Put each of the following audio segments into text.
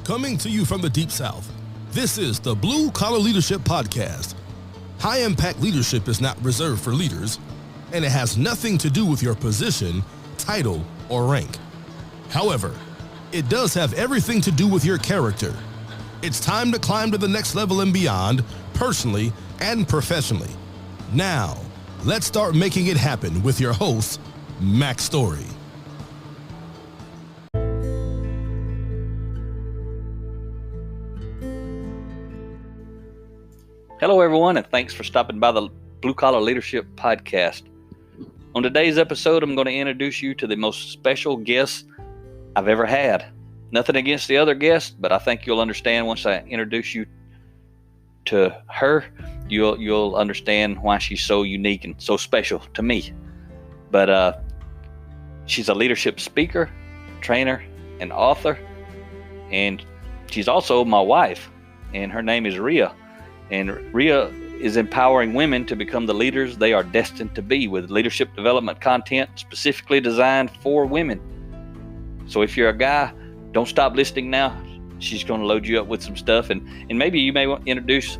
Coming to you from the Deep South, this is the Blue Collar Leadership Podcast. High-impact leadership is not reserved for leaders, and it has nothing to do with your position, title, or rank. However, it does have everything to do with your character. It's time to climb to the next level and beyond, personally and professionally. Now, let's start making it happen with your host, Mack Story. Hello, everyone, and thanks for stopping by the Blue Collar Leadership Podcast. On today's episode, I'm going to introduce you to the most special guest I've ever had. Nothing against the other guests, but I think you'll understand once I introduce you to her. You'll understand why she's so unique and so special to me. But she's a leadership speaker, trainer, and author, and she's also my wife, and her name is Ria. And Ria is empowering women to become the leaders they are destined to be with leadership development content specifically designed for women. So if you're a guy, don't stop listening now. She's going to load you up with some stuff. And maybe you may want to introduce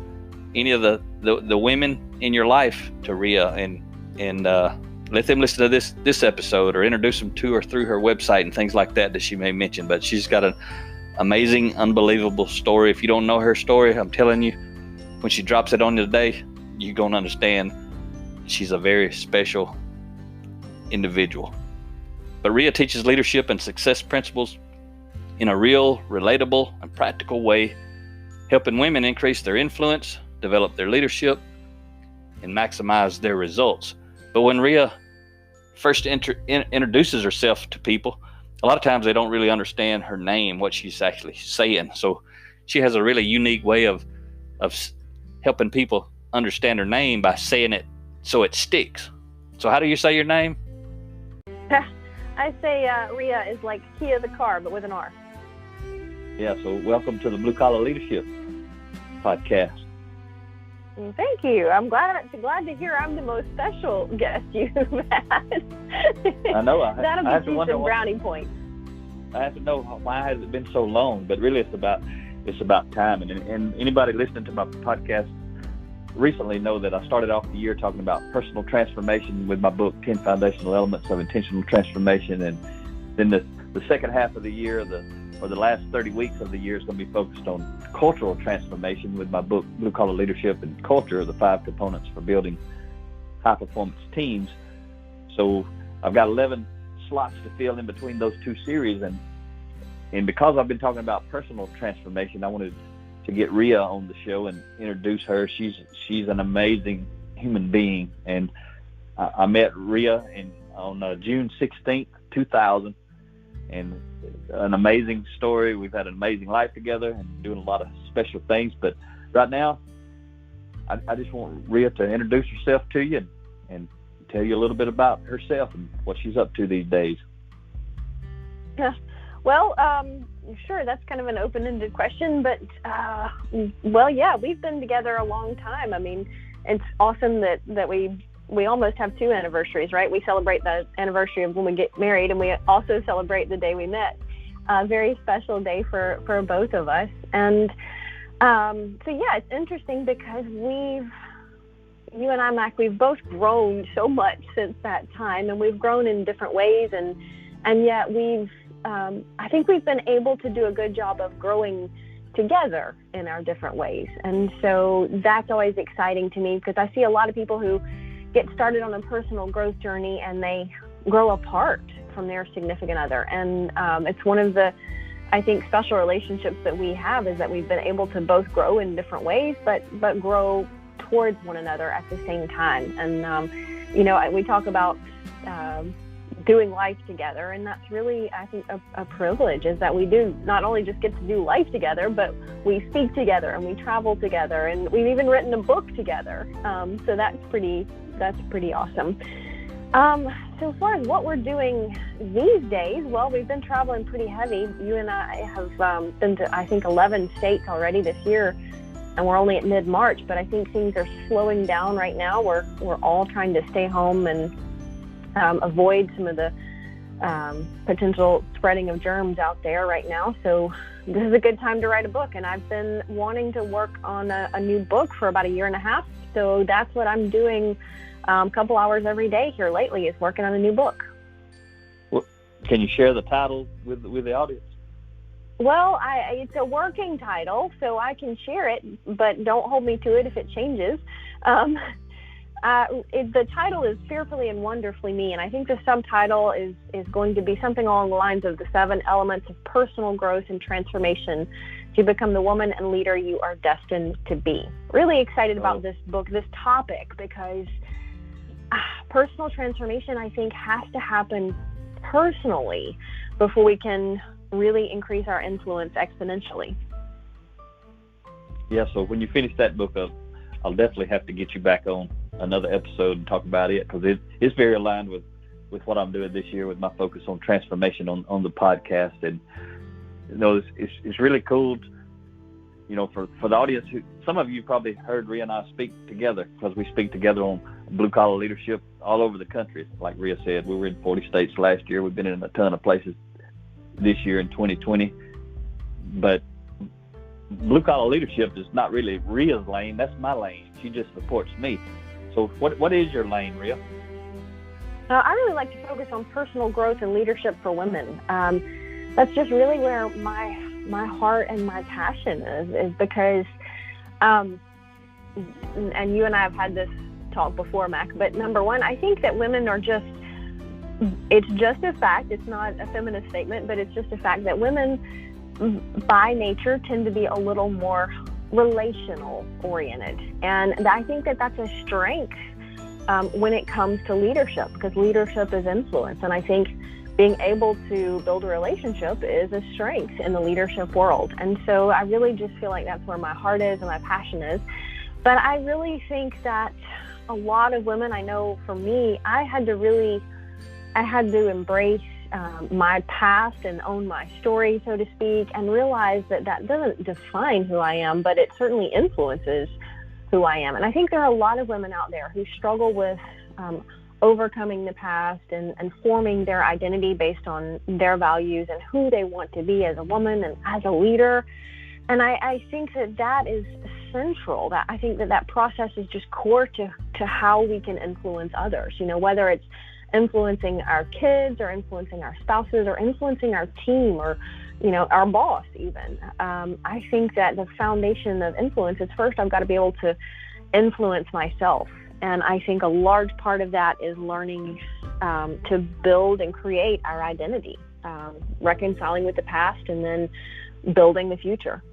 any of the women in your life to Ria and let them listen to this episode, or introduce them to or through her website and things like that she may mention. But she's got an amazing, unbelievable story. If you don't know her story, I'm telling you, when she drops it on you today, you're going to understand she's a very special individual. But Ria teaches leadership and success principles in a real, relatable, and practical way, helping women increase their influence, develop their leadership, and maximize their results. But when Ria first introduces herself to people, a lot of times they don't really understand her name, what she's actually saying. So she has a really unique way of helping people understand her name by saying it so it sticks. So how do you say your name? I say Ria is like Kia the car, but with an R. Yeah, so welcome to the Blue Collar Leadership Podcast. Thank you. I'm glad to hear I'm the most special guest you've had. I know. That'll I have get to you wonder some brownie points. I have to know why has it been so long, but really it's about time. And anybody listening to my podcast recently know that I started off the year talking about personal transformation with my book, 10 Foundational Elements of Intentional Transformation. And then the second half of the year, or the last 30 weeks of the year, is going to be focused on cultural transformation with my book, Blue Collar Leadership and Culture, the 5 components for building high-performance teams. So I've got 11 slots to fill in between those two series. And because I've been talking about personal transformation, I wanted to get Ria on the show and introduce her. She's an amazing human being. And I met Ria on June 16th, 2000. And an amazing story. We've had an amazing life together and doing a lot of special things. But right now, I just want Ria to introduce herself to you and tell you a little bit about herself and what she's up to these days. Yeah. Well, sure, that's kind of an open-ended question, but, we've been together a long time. I mean, it's awesome that we almost have 2 anniversaries, right? We celebrate the anniversary of when we get married, and we also celebrate the day we met. A very special day for both of us. And it's interesting because you and I, Mac, we've both grown so much since that time, and we've grown in different ways, and yet I think we've been able to do a good job of growing together in our different ways. And so that's always exciting to me, because I see a lot of people who get started on a personal growth journey and they grow apart from their significant other. And it's one of the, I think, special relationships that we have, is that we've been able to both grow in different ways, but grow towards one another at the same time. And, we talk about doing life together, and that's really, I think, a privilege, is that we do not only just get to do life together, but we speak together and we travel together, and we've even written a book together. So that's pretty awesome. So as far as what we're doing these days, well, we've been traveling pretty heavy. You and I have been to, I think, 11 states already this year, and we're only at mid-March, but I think things are slowing down right now. We're all trying to stay home and avoid some of the potential spreading of germs out there right now. So this is a good time to write a book. And I've been wanting to work on a new book for about 1.5 years. So that's what I'm doing a couple hours every day here lately, is working on a new book. Well, can you share the title with the audience? Well, it's a working title, so I can share it, but don't hold me to it if it changes. The title is Fearfully and Wonderfully Me, and I think the subtitle is going to be something along the lines of the 7 elements of personal growth and transformation to become the woman and leader you are destined to be. Really excited about this book, this topic, because personal transformation, I think, has to happen personally before we can really increase our influence exponentially. Yeah, so when you finish that book up, I'll definitely have to get you back on another episode and talk about it, because it's very aligned with what I'm doing this year with my focus on transformation on the podcast. And it's really cool, for the audience. Some of you probably heard Ria and I speak together, because we speak together on blue collar leadership all over the country. Like Ria said, we were in 40 states last year. We've been in a ton of places this year in 2020, but blue collar leadership is not really Ria's lane. That's my lane. She just supports me. So what is your lane, Ria? I really like to focus on personal growth and leadership for women. That's just really where my heart and my passion is because, and you and I have had this talk before, Mac, but number one, I think that women are it's just a fact. It's not a feminist statement, but it's just a fact that women by nature tend to be a little more relational oriented. And I think that that's a strength when it comes to leadership, because leadership is influence. And I think being able to build a relationship is a strength in the leadership world. And so I really just feel like that's where my heart is and my passion is. But I really think that a lot of women, I know for me, I had to embrace my past and own my story, so to speak, and realize that doesn't define who I am, but it certainly influences who I am. And I think there are a lot of women out there who struggle with overcoming the past and forming their identity based on their values and who they want to be as a woman and as a leader. And I think that is central. That I think that process is just core to how we can influence others, whether it's influencing our kids or influencing our spouses or influencing our team or, our boss even. I think that the foundation of influence is first I've got to be able to influence myself. And I think a large part of that is learning to build and create our identity, reconciling with the past and then building the future.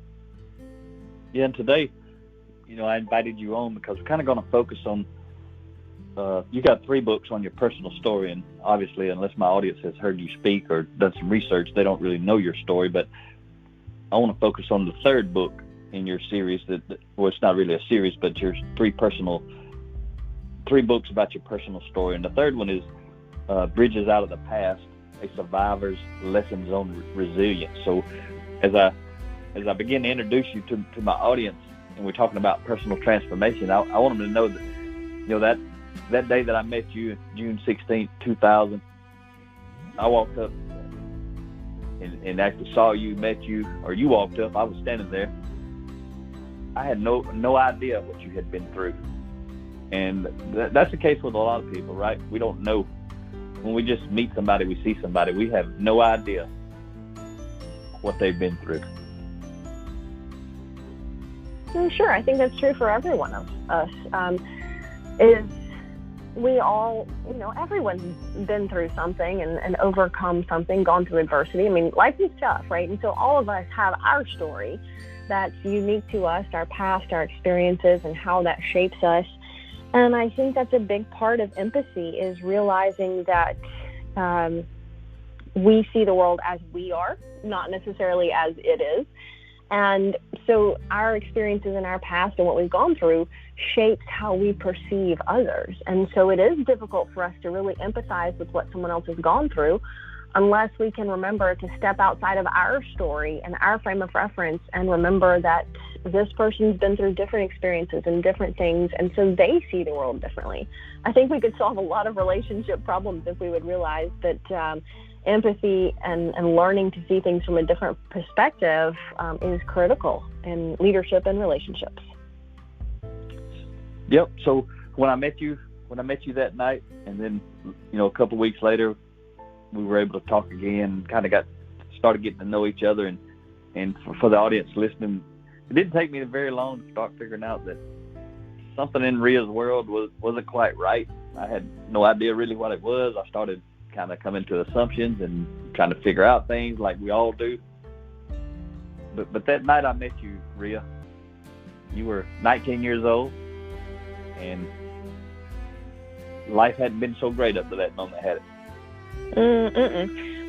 Yeah, and today, I invited you on because we're kind of going to focus on you got 3 books on your personal story, and obviously, unless my audience has heard you speak or done some research, they don't really know your story. But I want to focus on the 3rd book in your series. It's not really a series, but your 3 books about your personal story. And the 3rd one is Bridges Out of the Past: A Survivor's Lessons on Resilience. So, as I begin to introduce you to my audience, and we're talking about personal transformation, I want them to know that. That day that I met you, June 16th, 2000, I walked up and actually saw you, met you, or you walked up. I was standing there. I had no idea what you had been through. And that's the case with a lot of people, right? We don't know. When we just meet somebody, we see somebody, we have no idea what they've been through. Sure, I think that's true for every one of us. We all, everyone's been through something and overcome something, gone through adversity. I mean, life is tough, right? And so all of us have our story that's unique to us, our past, our experiences, and how that shapes us. And I think that's a big part of empathy, is realizing that we see the world as we are, not necessarily as it is. And so our experiences in our past and what we've gone through shapes how we perceive others. And so it is difficult for us to really empathize with what someone else has gone through unless we can remember to step outside of our story and our frame of reference and remember that this person's been through different experiences and different things, and so they see the world differently. I think we could solve a lot of relationship problems if we would realize that empathy and learning to see things from a different perspective is critical in leadership and relationships. Yep. So when I met you that night, and then, a couple of weeks later, we were able to talk again, kind of started getting to know each other. And for the audience listening, it didn't take me very long to start figuring out that something in Ria's world wasn't quite right. I had no idea really what it was. I started kind of coming to assumptions and trying to figure out things like we all do. But that night I met you, Ria, you were 19 years old, and life hadn't been so great up to that moment, had it?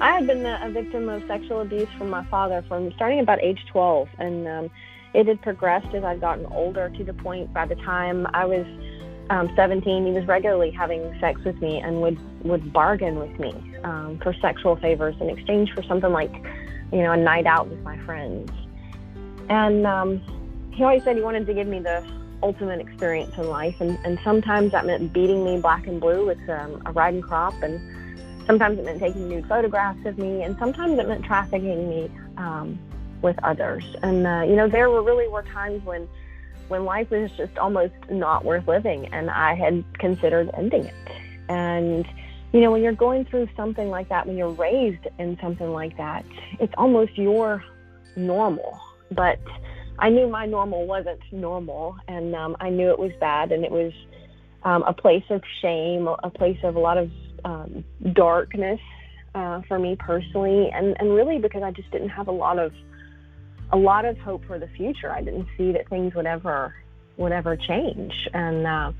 I had been a victim of sexual abuse from my father from starting about age 12, and it had progressed as I'd gotten older to the point by the time I was 17, he was regularly having sex with me and would bargain with me for sexual favors in exchange for something like, a night out with my friends. And he always said he wanted to give me the ultimate experience in life, and sometimes that meant beating me black and blue with a riding crop, and sometimes it meant taking nude photographs of me, and sometimes it meant trafficking me with others. And there were times when life was just almost not worth living, and I had considered ending it. And when you're going through something like that, when you're raised in something like that, it's almost your normal. But I knew my normal wasn't normal, and I knew it was bad, and it was a place of shame, a place of a lot of darkness for me personally, and really because I just didn't have a lot of hope for the future. I didn't see that things would ever change. And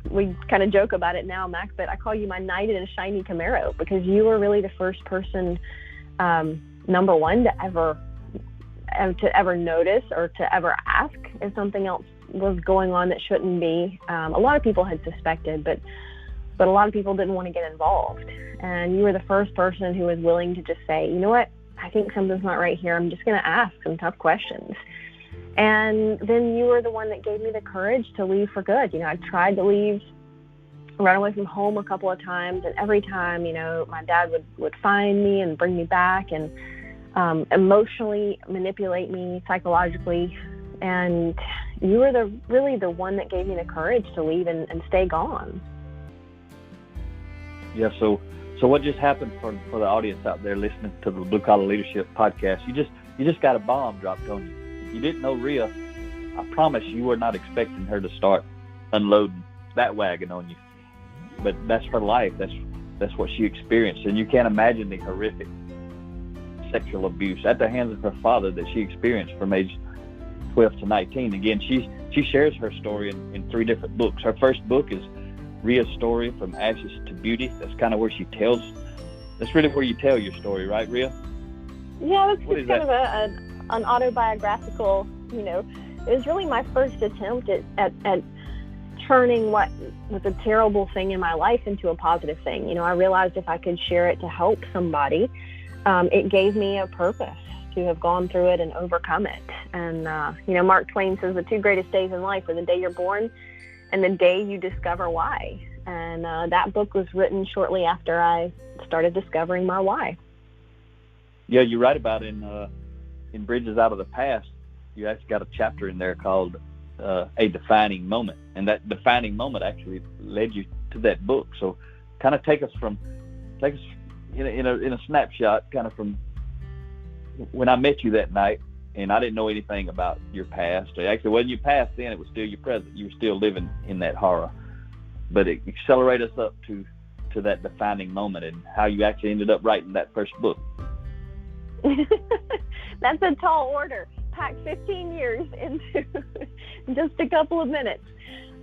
we kind of joke about it now, Mac, but I call you my knight in a shiny Camaro, because you were really the first person, number one, to ever notice or to ever ask if something else was going on that shouldn't be. A lot of people had suspected, but a lot of people didn't want to get involved. And you were the first person who was willing to just say, you know what, I think something's not right here. I'm just going to ask some tough questions. And then you were the one that gave me the courage to leave for good. I tried to leave, run away from home a couple of times, and every time, my dad would find me and bring me back and emotionally manipulate me psychologically. And you were really the one that gave me the courage to leave and stay gone. Yeah, so what just happened for the audience out there listening to the Blue Collar Leadership podcast? You just got a bomb dropped on you. If you didn't know Ria, I promise you were not expecting her to start unloading that wagon on you. But that's her life. That's what she experienced, and you can't imagine the horrific sexual abuse at the hands of her father that she experienced from age 12 to 19. Again, she shares her story in 3 different books. Her first book is Ria Story, From Ashes to Beauty. That's kind of where that's really where you tell your story, right, Ria? Yeah, that's just kind of an autobiographical, it was really my first attempt at turning what was a terrible thing in my life into a positive thing. I realized if I could share it to help somebody, it gave me a purpose to have gone through it and overcome it. And, Mark Twain says the 2 greatest days in life are the day you're born and the day you discover why. And that book was written shortly after I started discovering my why. Yeah, you write about in Bridges Out of the Past, you actually got a chapter in there called A Defining Moment. And that defining moment actually led you to that book. So kind of take us in a snapshot, kind of from when I met you that night, and I didn't know anything about your past. Actually, it wasn't your past then, it was still your present. You were still living in that horror. But it accelerated us up to that defining moment and how you actually ended up writing that first book. That's a tall order. Pack 15 years into just a couple of minutes.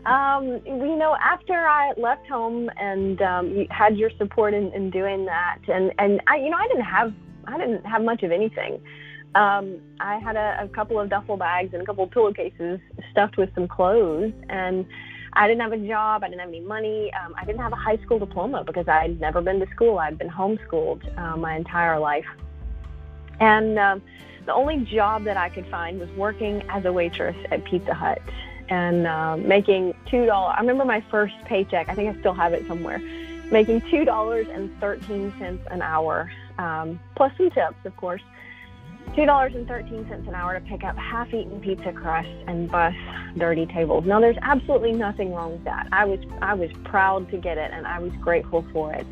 After I left home and you had your support in doing that, and I didn't have much of anything. I had a couple of duffel bags and a couple of pillowcases stuffed with some clothes, and I didn't have a job. I didn't have any money. I didn't have a high school diploma because I'd never been to school. I'd been homeschooled my entire life. And the only job that I could find was working as a waitress at Pizza Hut and making $2. I remember my first paycheck. I think I still have it somewhere. making $2.13 an hour, plus some tips, of course. $2.13 an hour to pick up half-eaten pizza crusts and bus dirty tables. Now, there's absolutely nothing wrong with that. I was proud to get it, and I was grateful for it.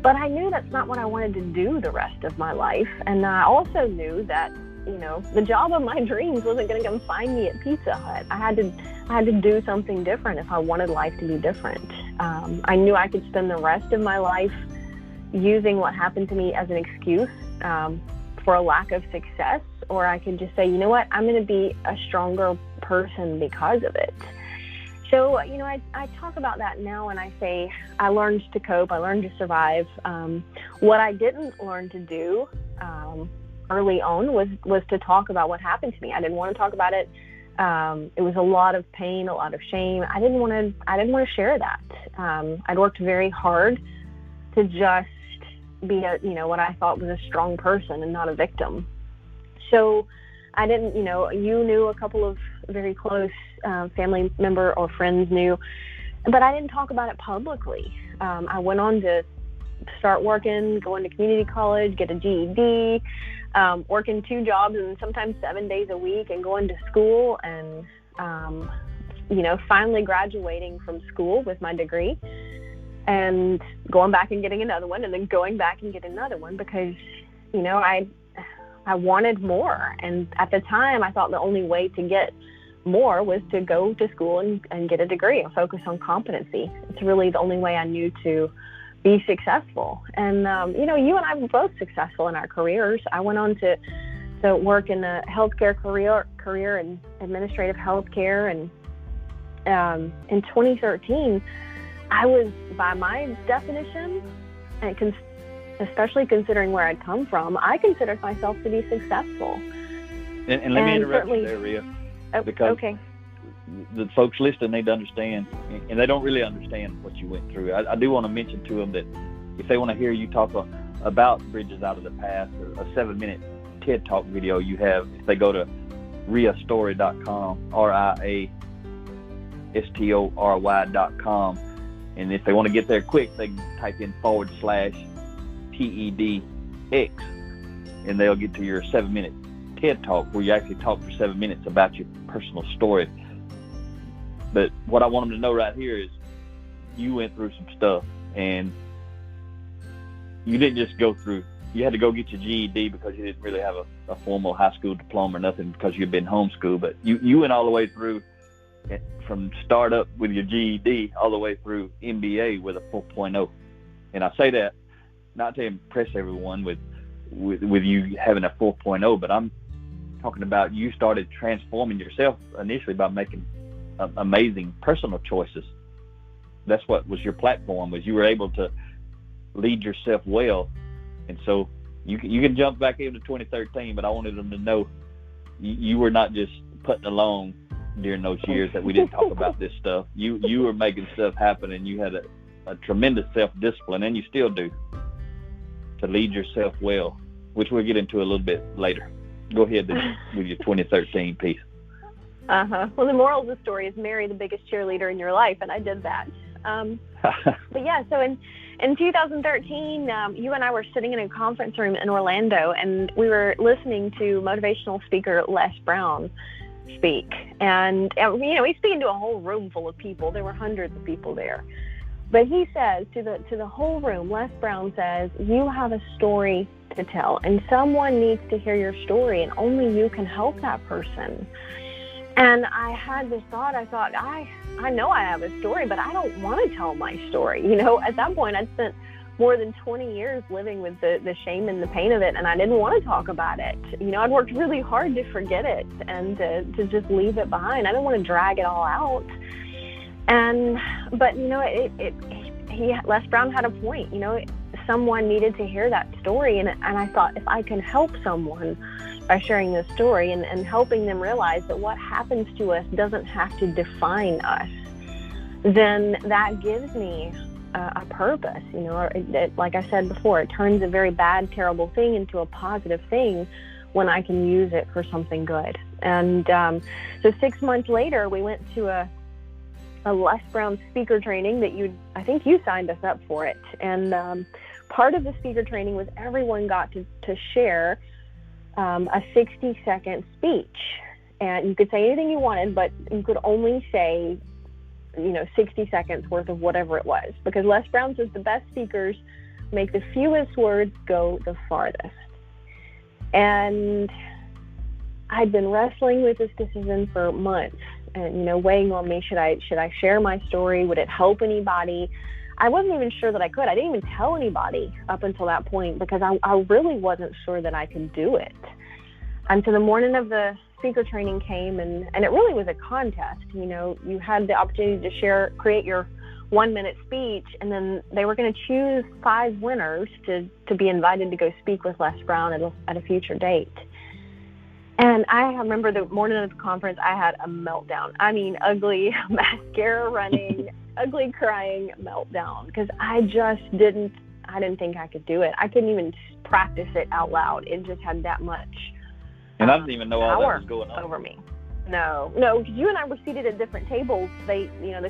But I knew that's not what I wanted to do the rest of my life. And I also knew that, the job of my dreams wasn't going to come find me at Pizza Hut. I had to do something different if I wanted life to be different. I knew I could spend the rest of my life using what happened to me as an excuse for a lack of success, or I could just say, you know what, I'm going to be a stronger person because of it. So, I talk about that now, and I say I learned to cope, I learned to survive. What I didn't learn to do early on was to talk about what happened to me. I didn't want to talk about it. It was a lot of pain, a lot of shame. I didn't want to share that. I'd worked very hard to just be what I thought was a strong person and not a victim. So I didn't, you knew, a couple of very close family member or friends knew, but I didn't talk about it publicly. I went on to start working, going to community college, get a GED, working 2 jobs and sometimes 7 days a week, and going to school, and finally graduating from school with my degree, and going back and getting another one, and then going back and getting another one, because I wanted more. And at the time, I thought the only way to get more was to go to school and get a degree and focus on competency. It's really the only way I knew to be successful. And you and I were both successful in our careers. I went on to work in a healthcare career in administrative healthcare, and in 2013, I was, by my definition, and especially considering where I'd come from, I considered myself to be successful. And let me interrupt you there, Ria, because the folks listening need to understand, and they don't really understand what you went through. I do want to mention to them that if they want to hear you talk about Bridges Out of the Past, or a 7-minute TED Talk video you have, if they go to riastory.com, RIASTORY.com, and if they want to get there quick, they can type in /TEDx, and they'll get to your 7-minute TED Talk where you actually talk for 7 minutes about your personal story. But what I want them to know right here is you went through some stuff, and you didn't just go through. You had to go get your GED because you didn't really have a formal high school diploma or nothing, because you'd been homeschooled. But you went all the way through, from start up with your GED all the way through MBA with a 4.0. And I say that not to impress everyone with you having a 4.0, but I'm talking about you started transforming yourself initially by making amazing personal choices. That's what was your platform, was you were able to lead yourself well. And so you can jump back into 2013, but I wanted them to know you were not just putting along during those years that we didn't talk about this stuff. You were making stuff happen, and you had a tremendous self-discipline, and you still do, to lead yourself well, which we'll get into a little bit later. Go ahead with your 2013 piece. Well, the moral of the story is marry the biggest cheerleader in your life, and I did that. But yeah, so in 2013, you and I were sitting in a conference room in Orlando, and we were listening to motivational speaker Les Brown speak. And he's speaking to a whole room full of people. There were hundreds of people there. But he says to the whole room, Les Brown says, you have a story to tell, and someone needs to hear your story, and only you can help that person. And I had this thought. I thought, I know I have a story, but I don't want to tell my story. At that point, I'd spent more than 20 years living with the shame and the pain of it, and I didn't want to talk about it. I'd worked really hard to forget it and to just leave it behind. I didn't want to drag it all out. But Les Brown had a point. Someone needed to hear that story, and I thought, if I can help someone by sharing this story and helping them realize that what happens to us doesn't have to define us, then that gives me a purpose. Like I said before, it turns a very bad, terrible thing into a positive thing when I can use it for something good. And so 6 months later, we went to a Les Brown speaker training that I think you signed us up for it. And part of the speaker training was everyone got to share a 60-second speech. And you could say anything you wanted, but you could only say, 60 seconds worth of whatever it was. Because Les Brown says the best speakers make the fewest words go the farthest. And I'd been wrestling with this decision for months and, weighing on me, should I share my story? Would it help anybody? I wasn't even sure that I could. I didn't even tell anybody up until that point because I really wasn't sure that I could do it. And so the morning of the speaker training came, and it really was a contest. You had the opportunity to create your 1-minute speech, and then they were going to choose 5 winners to be invited to go speak with Les Brown at a future date. And I remember the morning of the conference, I had a meltdown. I mean, ugly, mascara running, ugly crying meltdown, because I didn't think I could do it. I couldn't even practice it out loud. It just had that much and I didn't even know all that was going on over me. No, because you and I were seated at different tables. They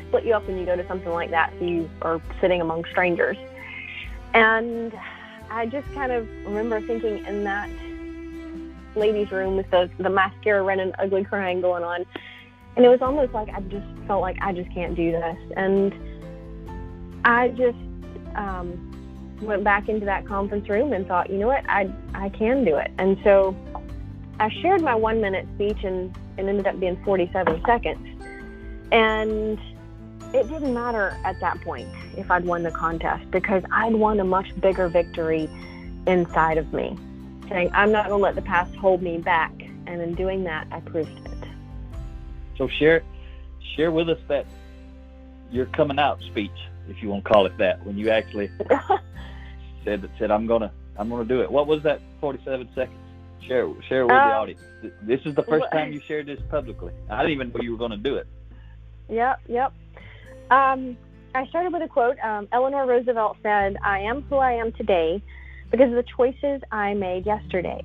split you up when you go to something like that, so you are sitting among strangers. And I just kind of remember thinking in that ladies' room with the mascara running, ugly crying going on, and it was almost like I just felt like I just can't do this. And I just went back into that conference room and thought, you know what, I can do it. And so I shared my 1-minute speech, and it ended up being 47 seconds. And it didn't matter at that point if I'd won the contest, because I'd won a much bigger victory inside of me, saying I'm not going to let the past hold me back. And in doing that, I proved it. So share with us that your coming out speech, if you want to call it that, when you actually said I'm gonna do it. What was that 47 seconds? Share with the audience. This is the first time you shared this publicly. I didn't even know you were going to do it. Yep. I started with a quote. Eleanor Roosevelt said, "I am who I am today because of the choices I made yesterday.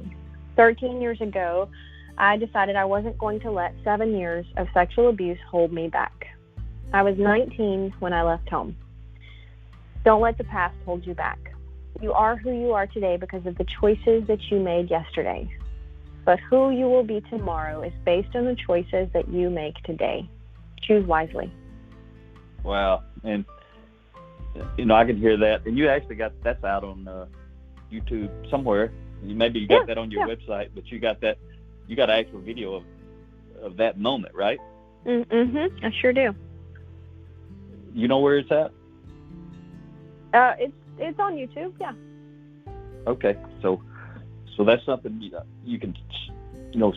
13 years ago, I decided I wasn't going to let 7 years of sexual abuse hold me back. I was 19 when I left home. Don't let the past hold you back. You are who you are today because of the choices that you made yesterday. But who you will be tomorrow is based on the choices that you make today. Choose wisely." Wow. And, I can hear that. And you actually got that's out on YouTube somewhere. Maybe you got that on your website, but you got an actual video of that moment, right? Mm-hmm. I sure do. You know where it's at? It's on YouTube, yeah. Okay, so that's something you can,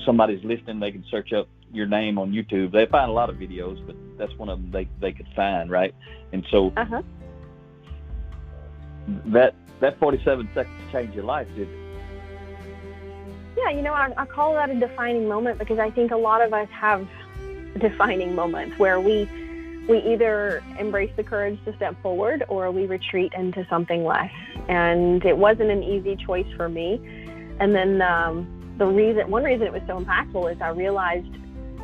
somebody's listening, they can search up your name on YouTube. They find a lot of videos, but that's one of them they could find, right? And so that 47 seconds changed your life, did it? Yeah, I call that a defining moment because I think a lot of us have defining moments where we either embrace the courage to step forward or we retreat into something less. And it wasn't an easy choice for me. And then one reason it was so impactful is I realized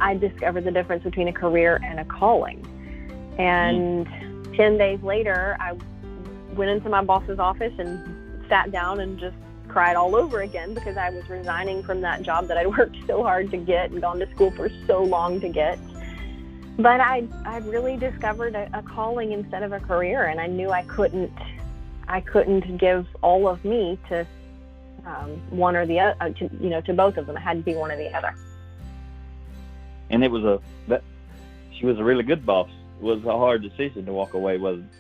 I discovered the difference between a career and a calling. And 10 days later, I went into my boss's office and sat down and just cried all over again because I was resigning from that job that I'd worked so hard to get and gone to school for so long to get. But I really discovered a calling instead of a career, and I knew I couldn't give all of me to one or the other, to both of them. It had to be one or the other. And she was a really good boss. It was a hard decision to walk away, wasn't it?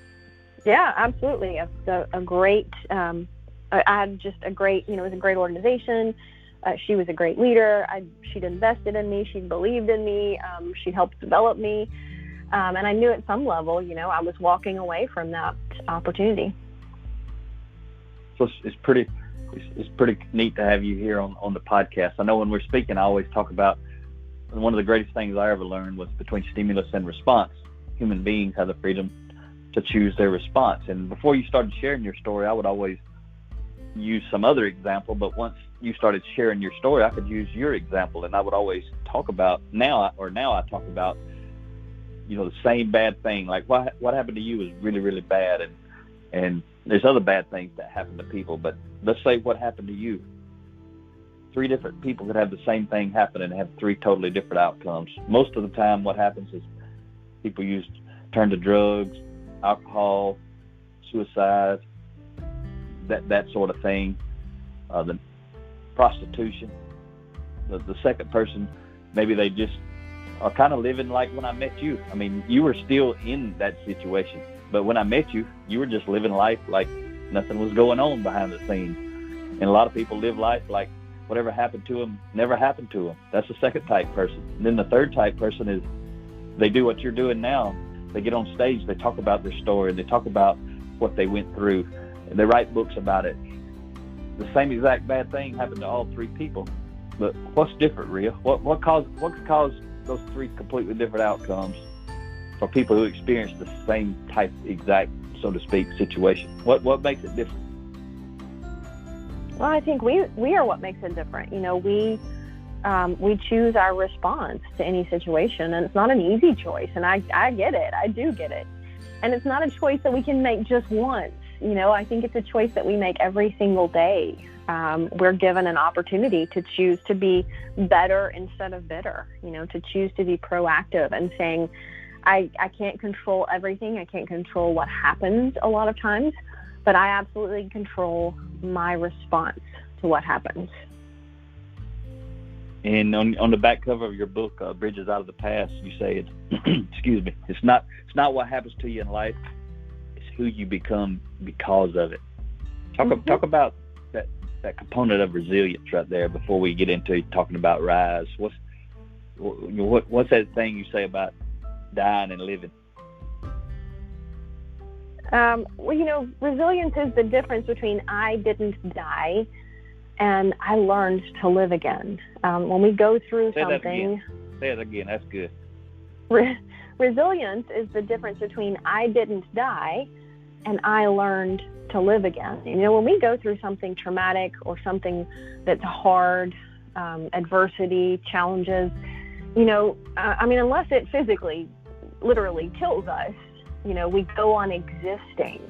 Yeah, absolutely. A great. I had just a great. It was a great organization. She was a great leader. She'd invested in me. She'd believed in me. She helped develop me. And I knew at some level, I was walking away from that opportunity. So it's pretty neat to have you here on the podcast. I know when we're speaking, I always talk about one of the greatest things I ever learned was between stimulus and response. Human beings have the freedom to choose their response. And before you started sharing your story, I would always use some other example, but once you started sharing your story, I could use your example, and I would always talk about now I talk about the same bad thing. Like what happened to you is really, really bad, and there's other bad things that happen to people. But let's say what happened to you. 3 different people could have the same thing happen and have 3 totally different outcomes. Most of the time, what happens is people turn to drugs, alcohol, suicide, that sort of thing, the prostitution. The second person, maybe they just are kind of living like when I met you. I mean, you were still in that situation, but when I met you, you were just living life like nothing was going on behind the scenes. And a lot of people live life like whatever happened to them never happened to them. That's the second type person. And then the third type person is they do what you're doing now. They get on stage, they talk about their story, they talk about what they went through, and they write books about it. The same exact bad thing happened to all 3 people. But what's different, Ria? What caused those 3 completely different outcomes for people who experience the same type, exact, so to speak, situation? What makes it different? Well, I think we are what makes it different. We choose our response to any situation, and it's not an easy choice. And I get it. I do get it. And it's not a choice that we can make just once. I think it's a choice that we make every single day. We're given an opportunity to choose to be better instead of bitter, to choose to be proactive and saying, I can't control everything. I can't control what happens a lot of times, but I absolutely control my response to what happens. And on the back cover of your book, Bridges Out of the Past, you say it's, excuse me, it's not what happens to you in life, it's who you become because of it. Talk about that component of resilience right there before we get into talking about rise. What's that thing you say about dying and living? Resilience is the difference between I didn't die and I learned to live again. When we go through something... Say it again. That's good. Resilience is the difference between I didn't die and I learned to live again. When we go through something traumatic or something that's hard, adversity, challenges, unless it physically, literally kills us, we go on existing.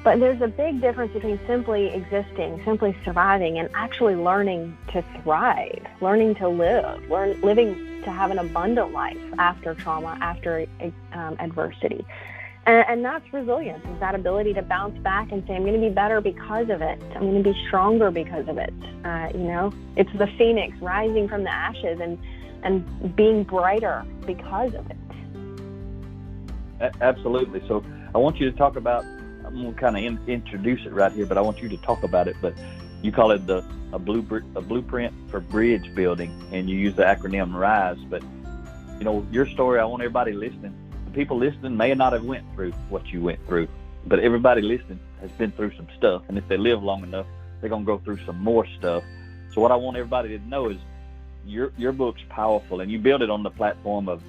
But there's a big difference between simply existing, simply surviving, and actually learning to thrive, learning to live, living to have an abundant life after trauma, after adversity. And that's resilience, is that ability to bounce back and say, I'm going to be better because of it. I'm going to be stronger because of it. It's the phoenix rising from the ashes and being brighter because of it. Absolutely. So I want you to talk about, I'm going to kind of introduce it right here, but I want you to talk about it. But you call it a blueprint for bridge building, and you use the acronym RISE. But, your story, I want everybody listening. The people listening may not have went through what you went through, but everybody listening has been through some stuff. And if they live long enough, they're going to go through some more stuff. So what I want everybody to know is your book's powerful, and you build it on the platform of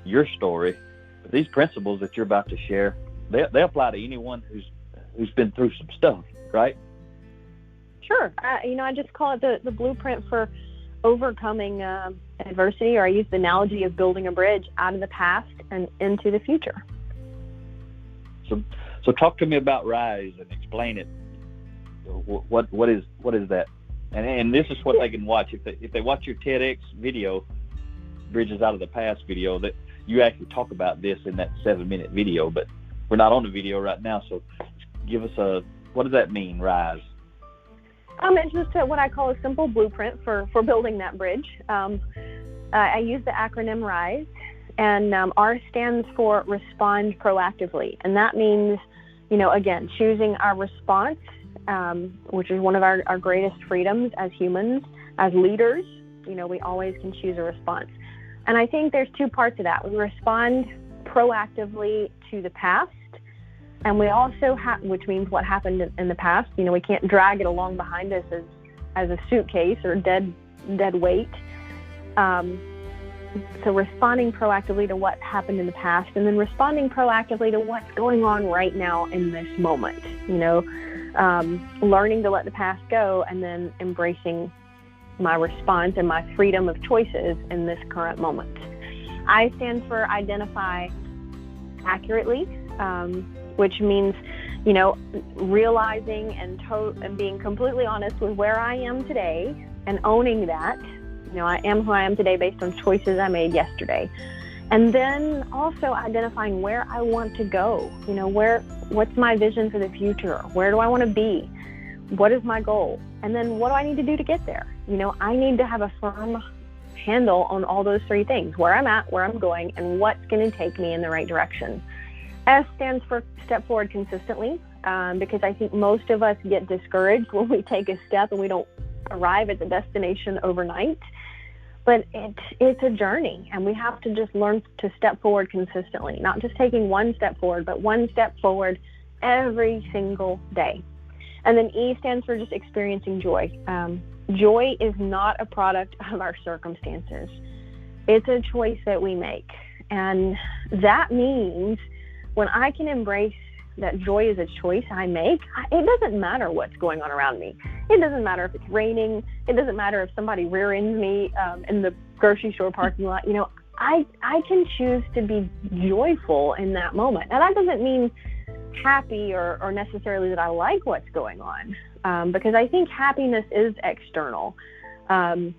your story. But these principles that you're about to share, they apply to anyone who's been through some stuff, right? Sure. I just call it the blueprint for overcoming adversity, or I use the analogy of building a bridge out of the past and into the future. So talk to me about RISE and explain it. What is that? And this is what they can watch if they watch your TEDx video, Bridges Out of the Past video, that you actually talk about this in that 7-minute video. But we're not on the video right now, so give us what does that mean, RISE? It's just what I call a simple blueprint for building that bridge. I use the acronym RISE, and R stands for respond proactively. And that means, again, choosing our response, which is one of our greatest freedoms as humans, as leaders. We always can choose a response. And I think there's 2 parts of that. We respond proactively to the past, and we also which means what happened in the past. We can't drag it along behind us as a suitcase or dead weight. So responding proactively to what happened in the past, and then responding proactively to what's going on right now in this moment. Learning to let the past go, and then embracing my response and my freedom of choices in this current moment. I stands for identify accurately, which means, realizing and being completely honest with where I am today and owning that. I am who I am today based on choices I made yesterday. And then also identifying where I want to go. What's my vision for the future? Where do I want to be? What is my goal? And then what do I need to do to get there? I need to have a firm handle on all those three things: where I'm at, where I'm going, and what's going to take me in the right direction. S stands for step forward consistently, because I think most of us get discouraged when we take a step and we don't arrive at the destination overnight. But it's a journey, and we have to just learn to step forward consistently, not just taking one step forward, but one step forward every single day. And then E stands for just experiencing joy. Joy is not a product of our circumstances. It's a choice that we make. And that means when I can embrace that joy is a choice I make, it doesn't matter what's going on around me. It doesn't matter if it's raining. It doesn't matter if somebody rear ends me in the grocery store parking lot. I can choose to be joyful in that moment. And that doesn't mean happy or necessarily that I like what's going on, because I think happiness is external and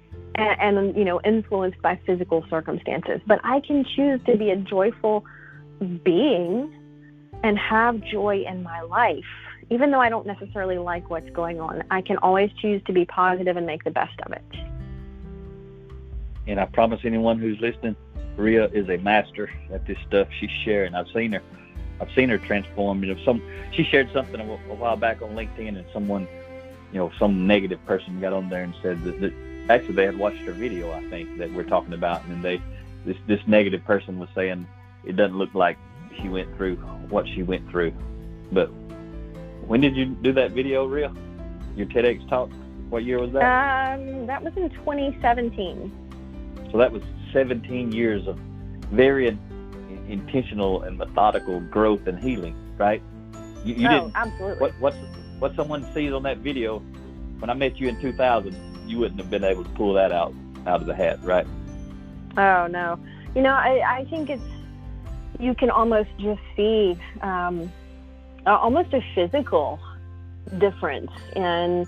influenced by physical circumstances. But I can choose to be a joyful being and have joy in my life. Even though I don't necessarily like what's going on, I can always choose to be positive and make the best of it. And I promise anyone who's listening, Ria is a master at this stuff she's sharing. I've seen her transform. She shared something a while back on LinkedIn, and someone, some negative person got on there and said that actually they had watched her video, I think, that we're talking about, and this negative person was saying it doesn't look like she went through what she went through. But when did you do that video, Ria? Your TEDx talk? What year was that? That was in 2017. So that was 17 years of very intentional and methodical growth and healing, right? You didn't. Absolutely. What someone sees on that video, when I met you in 2000, you wouldn't have been able to pull that out of the hat, right? Oh, no. I think you can almost just see almost a physical difference in,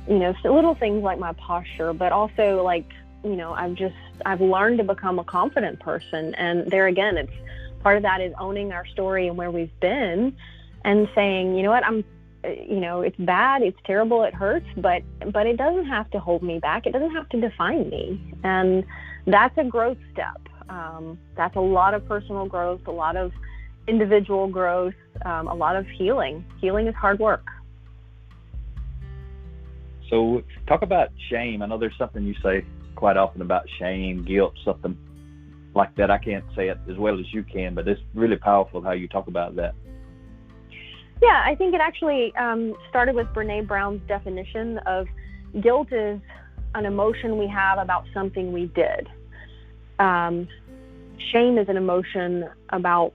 little things like my posture, but also I've learned to become a confident person. And there again, it's part of that is owning our story and where we've been and saying, it's bad, it's terrible, it hurts, but it doesn't have to hold me back. It doesn't have to define me. And that's a growth step. That's a lot of personal growth, a lot of individual growth, a lot of healing. Healing is hard work. So talk about shame. I know there's something you say quite often about shame, guilt, something like that. I can't say it as well as you can, but it's really powerful how you talk about that. Yeah, I think it actually started with Brene Brown's definition of guilt is an emotion we have about something we did. Shame is an emotion about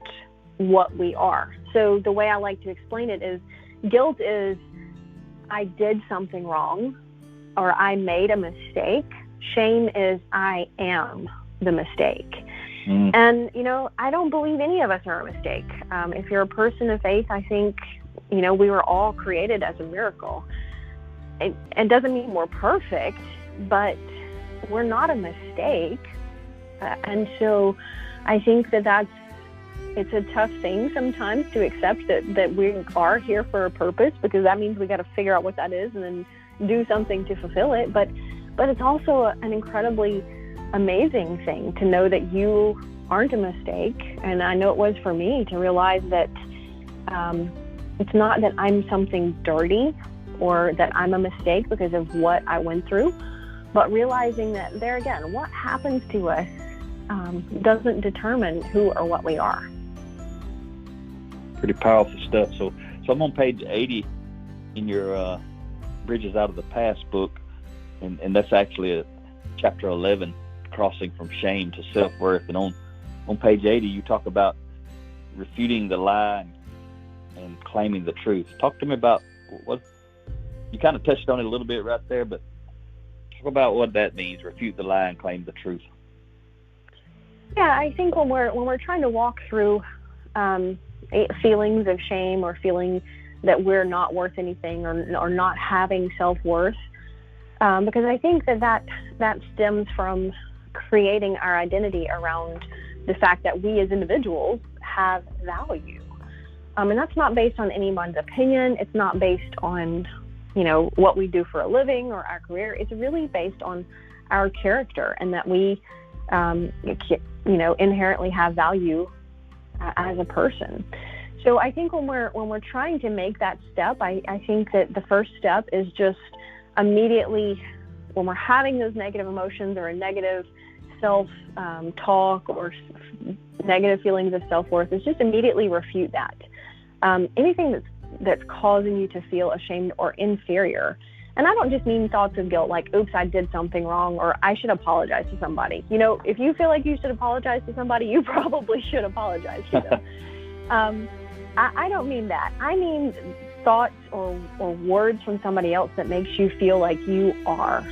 what we are. So the way I like to explain it is guilt is I did something wrong or I made a mistake. Shame is I am the mistake. And, I don't believe any of us are a mistake. If you're a person of faith, I think, we were all created as a miracle. It doesn't mean we're perfect, but we're not a mistake. And so I think it's a tough thing sometimes to accept that we are here for a purpose, because that means we got to figure out what that is and then do something to fulfill it. But it's also an incredibly amazing thing to know that you aren't a mistake. And I know it was for me to realize that it's not that I'm something dirty or that I'm a mistake because of what I went through, but realizing that there again, what happens to us doesn't determine who or what we are. Pretty powerful stuff. So I'm on page 80 in your Bridges Out of the Past book, and that's actually a chapter 11, crossing from shame to self-worth. And on page 80, you talk about refuting the lie and claiming the truth. Talk to me about what you kind of touched on it a little bit right there, but talk about what that means, refute the lie and claim the truth. Yeah, I think when we're trying to walk through feelings of shame or feeling that we're not worth anything or not having self-worth, because I think that stems from creating our identity around the fact that we as individuals have value. And that's not based on anyone's opinion. It's not based on, what we do for a living or our career. It's really based on our character and that we, inherently have value as a person. So I think when we're trying to make that step, I think that the first step is just immediately, when we're having those negative emotions or a negative self-talk or negative feelings of self-worth, is just immediately refute that. Anything that's causing you to feel ashamed or inferior. And I don't just mean thoughts of guilt like, oops, I did something wrong, or I should apologize to somebody. If you feel like you should apologize to somebody, you probably should apologize to them. I don't mean that. I mean thoughts or words from somebody else that makes you feel like you are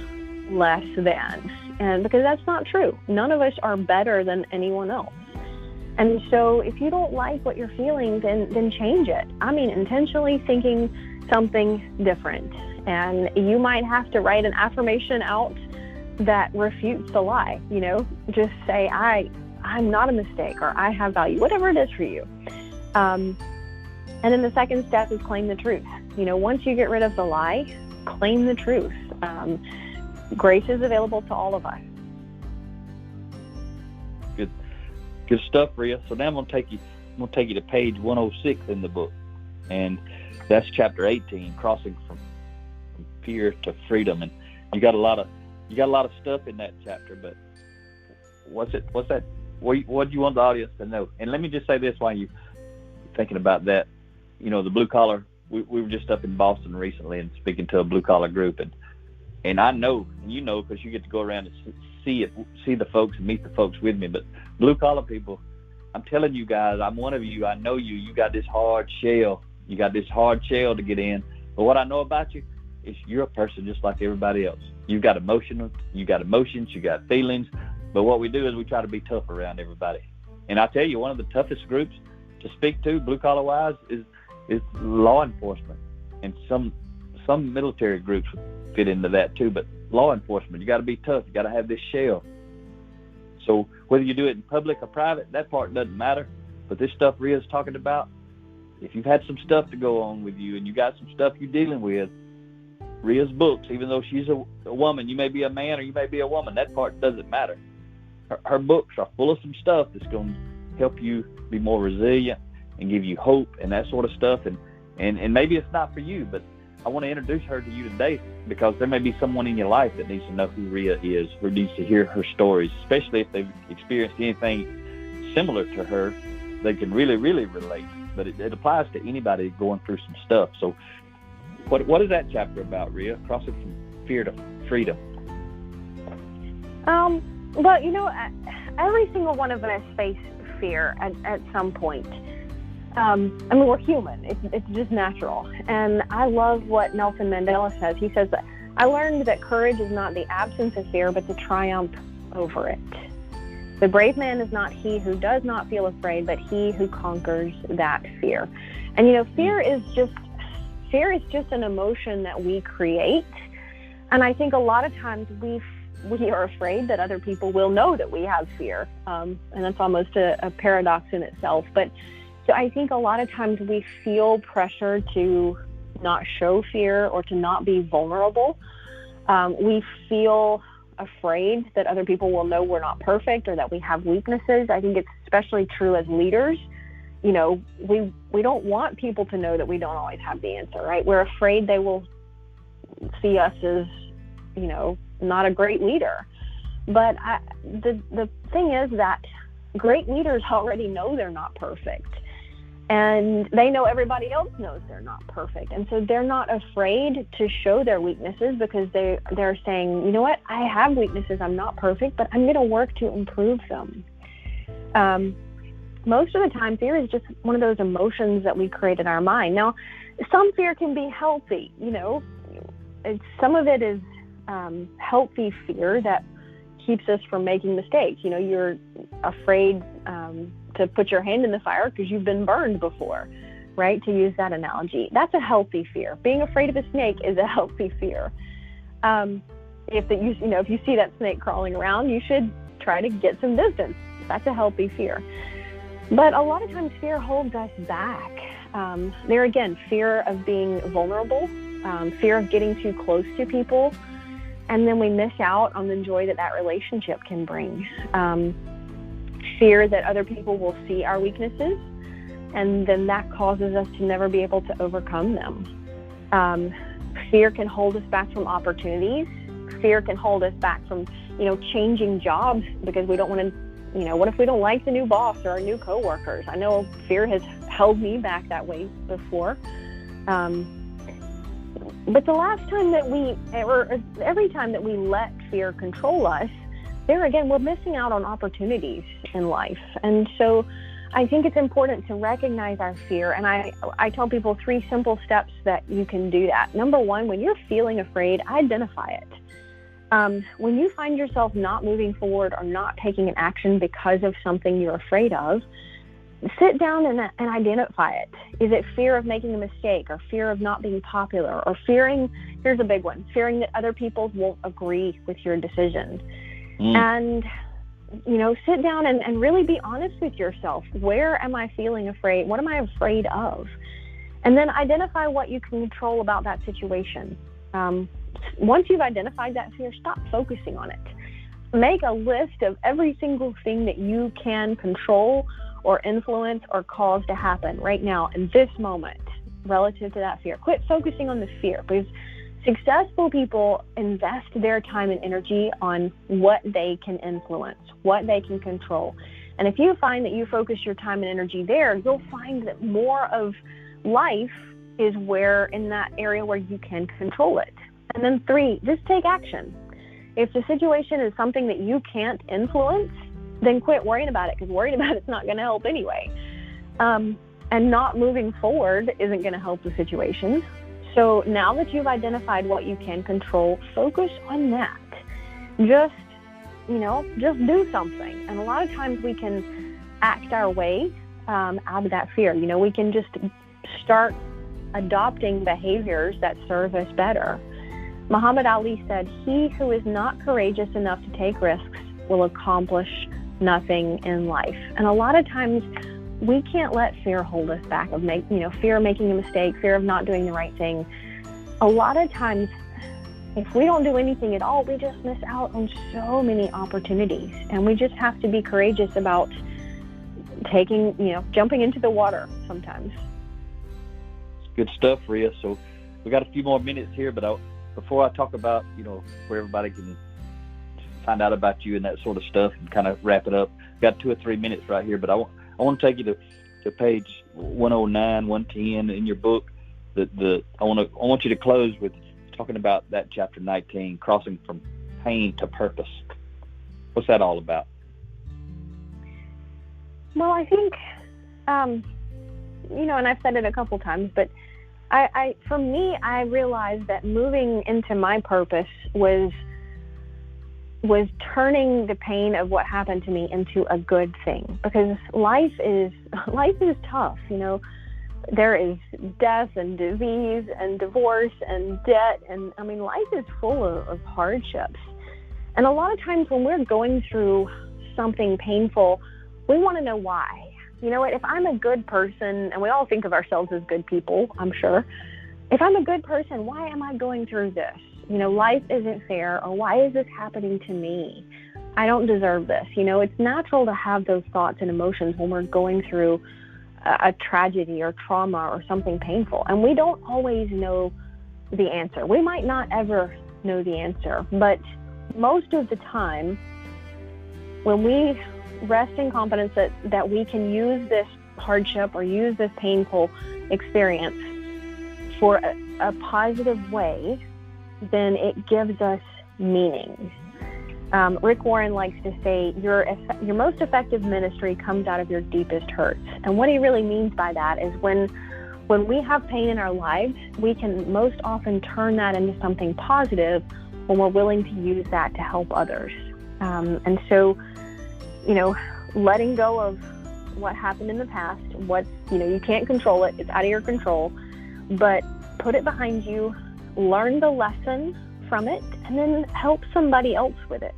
less than. And because that's not true. None of us are better than anyone else. And so if you don't like what you're feeling, then change it. I mean, intentionally thinking something different. And you might have to write an affirmation out that refutes the lie. Just say, I'm not a mistake, or I have value, whatever it is for you. And then the second step is claim the truth. Once you get rid of the lie, claim the truth. Grace is available to all of us. Good stuff, Ria. So now I'm gonna take you to page 106 in the book, and that's chapter 18, crossing from fear to freedom. And you got a lot of stuff in that chapter. But what's that? What do you want the audience to know? And let me just say this while you're thinking about that. The blue collar. We were just up in Boston recently and speaking to a blue collar group, and I know, and because you get to go around and see the folks and meet the folks with me. But blue collar people, I'm telling you guys, I'm one of you. I know you. You got this hard shell. You got this hard shell to get in. But what I know about you is you're a person just like everybody else. You've got emotions. You got feelings. But what we do is we try to be tough around everybody. And I tell you, one of the toughest groups to speak to, blue collar wise, is law enforcement. And some military groups fit into that too. But law enforcement, you got to be tough. You got to have this shell. So whether you do it in public or private, that part doesn't matter. But this stuff Ria's talking about, if you've had some stuff to go on with you and you got some stuff you're dealing with, Ria's books, even though she's a woman, you may be a man or you may be a woman, that part doesn't matter. Her books are full of some stuff that's going to help you be more resilient and give you hope and that sort of stuff. And maybe it's not for you, but I want to introduce her to you today because there may be someone in your life that needs to know who Ria is, or needs to hear her stories, especially if they've experienced anything similar to her. They can really, really relate. But it applies to anybody going through some stuff. So what is that chapter about, Ria? Crossing from fear to freedom. Well, every single one of us face fear at some point. We're human. It's just natural. And I love what Nelson Mandela says. He says that I learned that courage is not the absence of fear, but the triumph over it. The brave man is not he who does not feel afraid, but he who conquers that fear. And fear is just an emotion that we create. And I think a lot of times we are afraid that other people will know that we have fear. And that's almost a paradox in itself. But so I think a lot of times we feel pressure to not show fear or to not be vulnerable. We feel afraid that other people will know we're not perfect or that we have weaknesses. I think it's especially true as leaders. We don't want people to know that we don't always have the answer, right? We're afraid they will see us as, not a great leader. But the thing is that great leaders already know they're not perfect. And they know everybody else knows they're not perfect. And so they're not afraid to show their weaknesses because they're saying, you know what, I have weaknesses, I'm not perfect, but I'm going to work to improve them. Most of the time, fear is just one of those emotions that we create in our mind. Now, some fear can be healthy, some of it is healthy fear that keeps us from making mistakes. You're afraid to put your hand in the fire because you've been burned before, right? To use that analogy. That's a healthy fear. Being afraid of a snake is a healthy fear. If you see that snake crawling around, you should try to get some distance. That's a healthy fear. But a lot of times fear holds us back. There again, fear of being vulnerable, fear of getting too close to people, and then we miss out on the joy that relationship can bring. Fear that other people will see our weaknesses, and then that causes us to never be able to overcome them. Fear can hold us back from opportunities. Fear can hold us back from, changing jobs because we don't want to, what if we don't like the new boss or our new coworkers? I know fear has held me back that way before. But the last time that every time that we let fear control us, there again, we're missing out on opportunities in life. And so I think it's important to recognize our fear. And I tell people 3 simple steps that you can do that. Number 1, when you're feeling afraid, identify it. When you find yourself not moving forward or not taking an action because of something you're afraid of, sit down and identify it. Is it fear of making a mistake, or fear of not being popular, or here's a big one, fearing that other people won't agree with your decision? And, sit down and really be honest with yourself. Where am I feeling afraid? What am I afraid of? And then identify what you can control about that situation. Once you've identified that fear, stop focusing on it. Make a list of every single thing that you can control or influence or cause to happen right now in this moment relative to that fear. Quit focusing on the fear, because successful people invest their time and energy on what they can influence, what they can control. And if you find that you focus your time and energy there, you'll find that more of life is in that area where you can control it. And then 3, just take action. If the situation is something that you can't influence, then quit worrying about it, because worrying about it's not going to help anyway. And not moving forward isn't going to help the situation. So now that you've identified what you can control, focus on that. Just do something. And a lot of times we can act our way out of that fear. We can just start adopting behaviors that serve us better. Muhammad Ali said, "He who is not courageous enough to take risks will accomplish nothing in life." And a lot of times we can't let fear hold us back of fear of making a mistake, fear of not doing the right thing. A lot of times, if we don't do anything at all, we just miss out on so many opportunities. And we just have to be courageous about jumping into the water sometimes. Good stuff, Ria. So we got a few more minutes here, but before I talk about, where everybody can find out about you and that sort of stuff and kind of wrap it up, got 2 or 3 minutes right here, but I want to take you to page 109, 110 in your book. I want you to close with talking about that chapter 19, crossing from pain to purpose. What's that all about? Well, I think, and I've said it a couple times, but for me, I realized that moving into my purpose was turning the pain of what happened to me into a good thing, because life is tough. There is death and disease and divorce and debt, and life is full of hardships. And a lot of times when we're going through something painful, we want to know why. If I'm a good person, and we all think of ourselves as good people, I'm sure. If I'm a good person, why am I going through this? Life isn't fair, or why is this happening to me? I don't deserve this. It's natural to have those thoughts and emotions when we're going through a tragedy or trauma or something painful. And we don't always know the answer. We might not ever know the answer, but most of the time, when we rest in confidence that we can use this hardship or use this painful experience for a positive way, then it gives us meaning. Rick Warren likes to say, your most effective ministry comes out of your deepest hurts. And what he really means by that is when we have pain in our lives, we can most often turn that into something positive when we're willing to use that to help others. And so, letting go of what happened in the past. You can't control it. It's out of your control. But put it behind you, learn the lesson from it, and then help somebody else with it.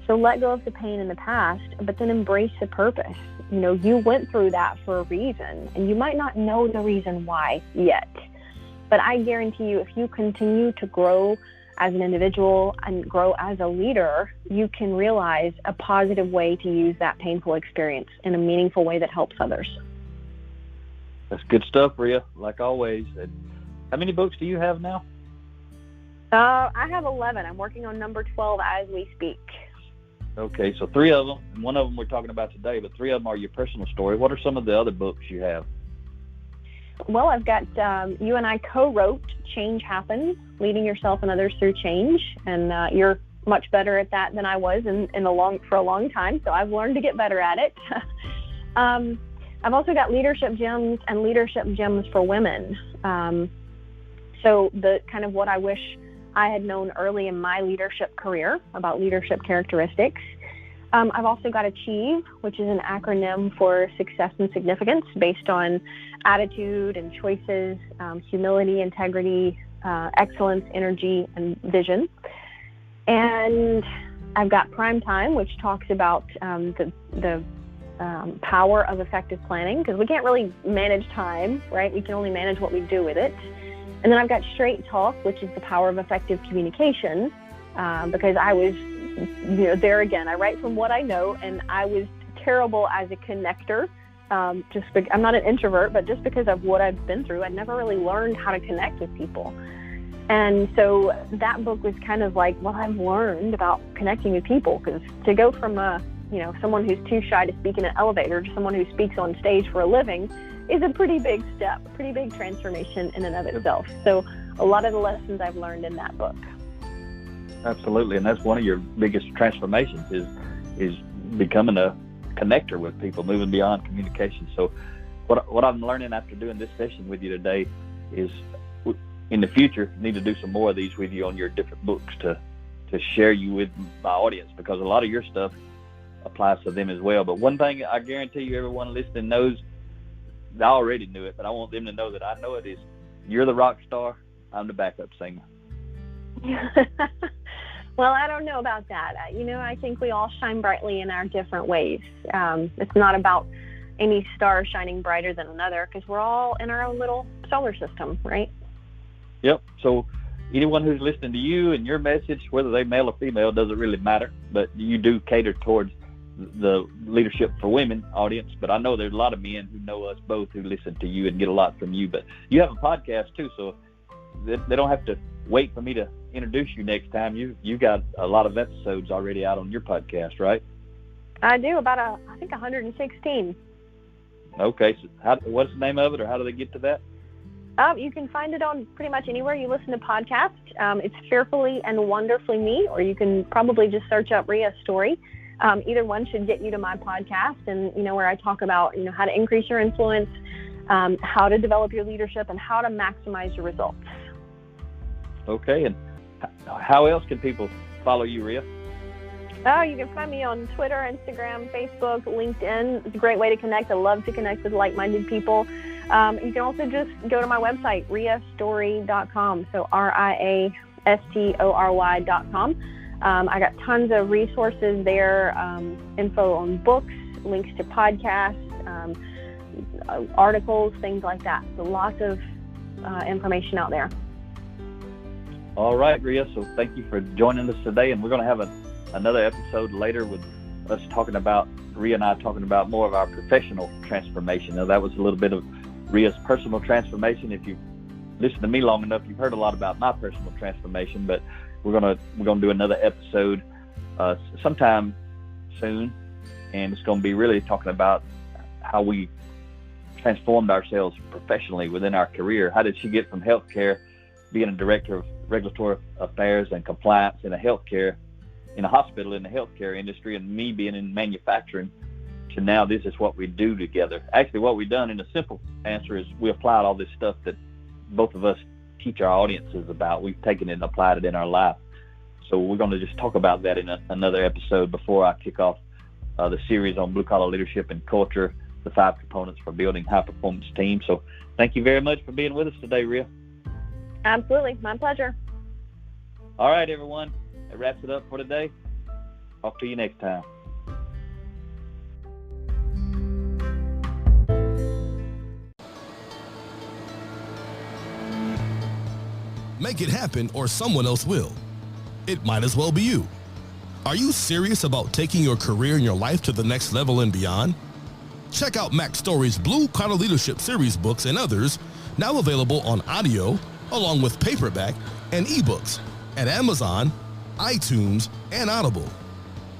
So let go of the pain in the past, but then embrace the purpose. You went through that for a reason, and you might not know the reason why yet. But I guarantee you, if you continue to grow as an individual and grow as a leader, you can realize a positive way to use that painful experience in a meaningful way that helps others. That's good stuff, Ria, like always. And how many books do you have now? I have 11. I'm working on number 12 as we speak. Okay, so 3 of them, and one of them we're talking about today, but 3 of them are your personal story. What are some of the other books you have? Well, I've got, you and I co-wrote Change Happens, Leading Yourself and Others Through Change, and you're much better at that than I was for a long time, so I've learned to get better at it. I've also got Leadership Gems and Leadership Gems for Women. So the kind of what I wish I had known early in my leadership career about leadership characteristics. I've also got Achieve, which is an acronym for success and significance based on attitude and choices, humility, integrity, excellence, energy, and vision. And I've got Prime Time, which talks about the power of effective planning, because we can't really manage time, right? We can only manage what we do with it. And then I've got Straight Talk, which is the power of effective communication, because I was, there again, I write from what I know, and I was terrible as a connector. I'm not an introvert, but just because of what I've been through, I never really learned how to connect with people. And so that book was kind of like what I've learned about connecting with people, because to go from someone who's too shy to speak in an elevator to someone who speaks on stage for a living is a pretty big step, pretty big transformation in and of itself. So a lot of the lessons I've learned in that book. Absolutely, and that's one of your biggest transformations is becoming a connector with people, moving beyond communication. So what I'm learning after doing this session with you today is in the future, I need to do some more of these with you on your different books to share you with my audience, because a lot of your stuff applies to them as well. But one thing I guarantee you everyone listening knows, I already knew it, but I want them to know that I know it, is you're the rock star, I'm the backup singer. Well, I don't know about that. I think we all shine brightly in our different ways. It's not about any star shining brighter than another, because we're all in our own little solar system, right? Yep. So anyone who's listening to you and your message, whether they male or female, doesn't really matter, but you do cater towards the Leadership for Women audience. But I know there's a lot of men who know us both who listen to you and get a lot from you. But you have a podcast too, so they don't have to wait for me to introduce you next time. You got a lot of episodes already out on your podcast, right? I do, about I think 116. Okay, so what's the name of it, or how do they get to that? You can find it on pretty much anywhere you listen to podcasts. It's Fearfully and Wonderfully Me, or you can probably just search up Ria Story. Either one should get you to my podcast, and where I talk about how to increase your influence, how to develop your leadership, and how to maximize your results. Okay, and how else can people follow you, Ria? Oh, you can find me on Twitter, Instagram, Facebook, LinkedIn. It's a great way to connect. I love to connect with like-minded people. You can also just go to my website, riastory.com, so RIASTORY.com. I got tons of resources there, info on books, links to podcasts, articles, things like that. So lots of information out there. All right, Ria, so thank you for joining us today, and we're going to have another episode later with us talking about, Ria and I talking about more of our professional transformation. Now, that was a little bit of Ria's personal transformation. If you've listened to me long enough, you've heard a lot about my personal transformation, but we're gonna do another episode sometime soon, and it's going to be really talking about how we transformed ourselves professionally within our career. How did she get from healthcare, being a director of regulatory affairs and compliance in a hospital in the healthcare industry, and me being in manufacturing, to now this is what we do together. Actually, what we've done in a simple answer is we applied all this stuff that both of us teach our audiences about. We've taken it and applied it in our life. So we're going to just talk about that in another episode before I kick off the series on blue-collar leadership and culture, the 5 components for building high-performance teams. So thank you very much for being with us today, Ria. Absolutely. My pleasure. All right, everyone. That wraps it up for today. Talk to you next time. Make it happen or someone else will. It might as well be you. Are you serious about taking your career and your life to the next level and beyond? Check out Mack Story's Blue Collar Leadership series books and others, now available on audio, along with paperback and ebooks at Amazon, iTunes, and Audible.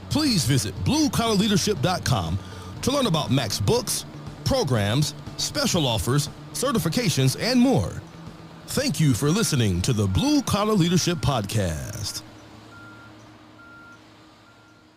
Please visit bluecollarleadership.com to learn about Mack's books, programs, special offers, certifications, and more. Thank you for listening to the Blue Collar Leadership Podcast.